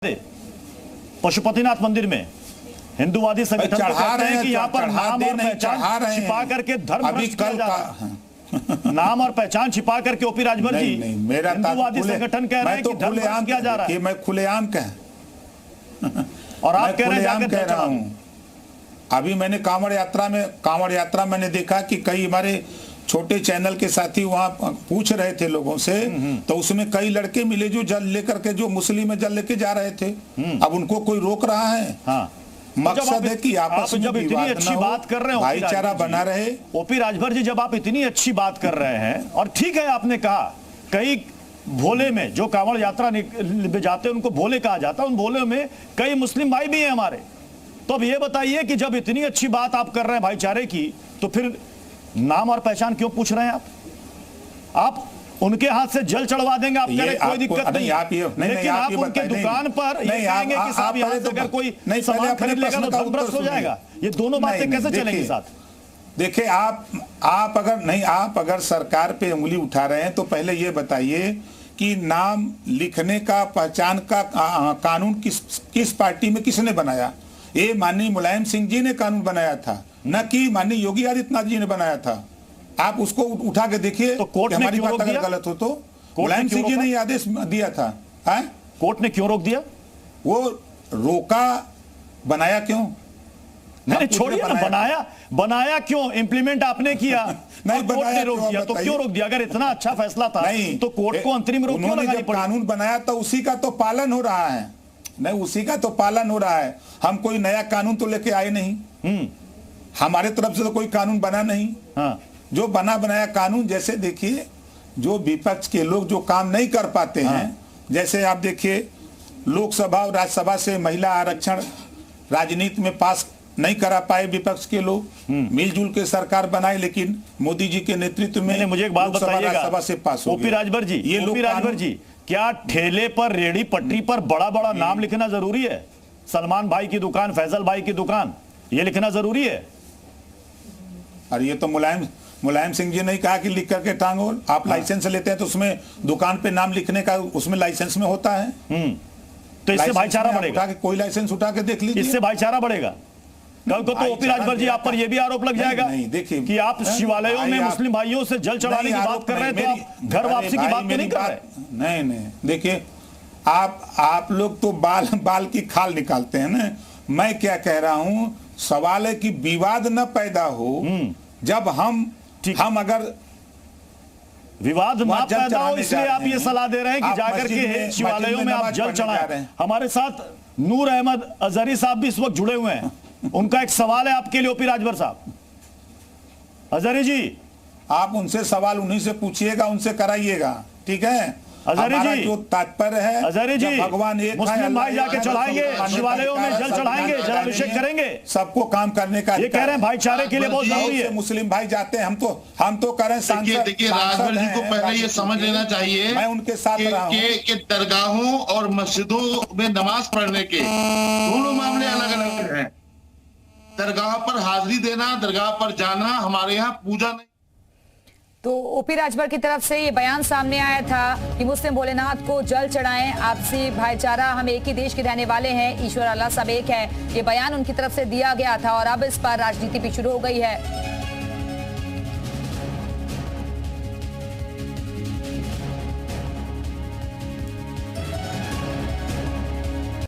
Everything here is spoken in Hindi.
पशुपतिनाथ मंदिर में हिंदूवादी संगठन कहते हैं कि यहाँ पर नाम और पहचान छिपा करके धर्म भ्रष्ट किया जा रहा है। नाम और पहचान छिपा करके ओपी राजभर जी मेरा हिंदूवादी संगठन कह रहे हैं कि धर्म भ्रष्ट किया जा रहा है। मैं खुलेआम और आप कह रहे हैं कह रहा हूँ। अभी मैंने कांवड़ यात्रा मैंने देखा कि कई हमारे छोटे चैनल के साथी वहां पूछ रहे थे लोगों से, तो उसमें कई लड़के मिले जो जल लेकर के जो मुस्लिम जल लेके जा रहे थे। अब उनको कोई रोक रहा है? हाँ। मकसद है कि आपस में जब इतनी अच्छी बात कर रहे हैं, भाईचारा बना रहे। ओपी राजभर जी, जब आप इतनी अच्छी बात कर रहे हैं, और ठीक है आपने कहा कई भोले में जो कांवड़ यात्रा जाते हैं उनको भोले कहा जाता है, उन भोले में कई मुस्लिम भाई भी हैं हमारे। तो अब ये बताइए कि जब इतनी अच्छी बात आप कर रहे हैं भाईचारे की, तो फिर नाम और पहचान क्यों पूछ रहे हैं आप उनके हाथ से जल चढ़वा देंगे, आप कह रहे कोई दिक्कत नहीं। लेकिन आप उनके दुकान पर ये कहेंगे कि साहब यहाँ से अगर कोई सामान खरीद लेगा तो धर्म भ्रष्ट हो जाएगा। ये दोनों बातें कैसे चलेंगी साथ? देखिए, आप अगर सरकार पे उंगली उठा रहे हैं तो पहले ये बताइए कि नाम लिखने का, पहचान का कानून किस पार्टी में किसने बनाया? ये माननीय मुलायम सिंह जी ने कानून बनाया था, न कि माननीय योगी आदित्यनाथ जी ने बनाया था। आप उसको उठा के देखिए। तो कोर्ट ने हमारी बात अगर गलत हो तो मुलायम सिंह जी ने आदेश दिया था। कोर्ट ने क्यों रोक दिया? वो रोका, बनाया क्यों? नहीं, छोड़िए ना, बनाया क्यों? इम्प्लीमेंट आपने किया नहीं, कोर्ट ने रोक दिया, तो क्यों रोक दिया? अगर इतना अच्छा फैसला था तो कोर्ट को अंतरिम रोक क्यों लगानी पड़ी? कानून बनाया तो उसी का तो पालन हो रहा है। नहीं, उसी का तो पालन हो रहा है। हम कोई नया कानून तो लेके आए नहीं, हमारे तरफ से तो कोई कानून बना नहीं। हाँ। जो बना बनाया कानून, जैसे देखिए जो विपक्ष के लोग जो काम नहीं कर पाते हैं, जैसे आप देखिए लोकसभा और राज्यसभा से महिला आरक्षण राजनीति में पास नहीं करा पाए विपक्ष के लोग, मिलजुल के सरकार बनाए, लेकिन मोदी जी के नेतृत्व में मुझे एक बात बताइएगा, राज्यसभा से पास हो गया। ओपी राजभर जी, ये ओपी राजभर जी, क्या ठेले पर, रेहड़ी पटरी पर बड़ा बड़ा नाम लिखना जरूरी है? सलमान भाई की दुकान, फैजल भाई की दुकान, ये लिखना जरूरी है? अरे ये तो मुलायम सिंह जी ने कहा कि लिख करके टांगो। आप लाइसेंस लेते हैं तो उसमें दुकान पे नाम लिखने का उसमें लाइसेंस में होता है। तो इससे भाईचारा बढ़ेगा। कोई लाइसेंस उठा के देख लीजिए, इससे भाईचारा बढ़ेगा। कल को तो ओपी राजभर जी आप पर यह भी आरोप लग जाएगा कि आप शिवालयों में मुस्लिम भाइयों से जल चढ़ाने की बात कर रहे हैं, तो आप घर वापसी की बात तो नहीं कर रहे? नहीं, देखिए आप लोग तो बाल की खाल निकालते हैं ना। मैं क्या कह रहा हूं, सवाल है कि विवाद न पैदा हो। जब हम अगर विवाद ना पैदा हो, इसलिए आप ये सलाह दे रहे हैं कि जाकर के शिवालयों में आप जल चढ़ाएं। हमारे साथ नूर अहमद अजहरी साहब भी इस वक्त जुड़े हुए हैं, उनका एक सवाल है आपके लिए ओपी राजभर साहब। अजहरी जी, आप उनसे सवाल उन्हीं से पूछिएगा, उनसे कराइएगा, ठीक है? अजहरी जी, जो तात्पर्य है, अजहरी जी, भगवान एक मुस्लिम भाई जाके चढ़ाएंगे, शिवालयों में जल चढ़ाएंगे, जलाभिषेक करेंगे, सबको काम करने का। ये कह रहे हैं भाईचारे के लिए बहुत जरूरी है। मुस्लिम भाई जाते हैं, हम तो करें। देखिए राजभर जी को पहले ये समझ लेना चाहिए, मैं उनके साथ रहा हूं कि दरगाहों और मस्जिदों में नमाज पढ़ने के दोनों मामले अलग अलग हैं। दरगाह पर हाजिरी देना, दरगाह पर जाना, हमारे यहाँ पूजा नहीं। तो ओपी राजभर की तरफ से ये बयान सामने आया था कि मुस्लिम भोलेनाथ को जल चढ़ाएं, आपसी भाईचारा, हम एक ही देश के रहने वाले हैं, ईश्वर अल्लाह सब एक है। ये बयान उनकी तरफ से दिया गया था और अब इस पर राजनीति भी शुरू हो गई है।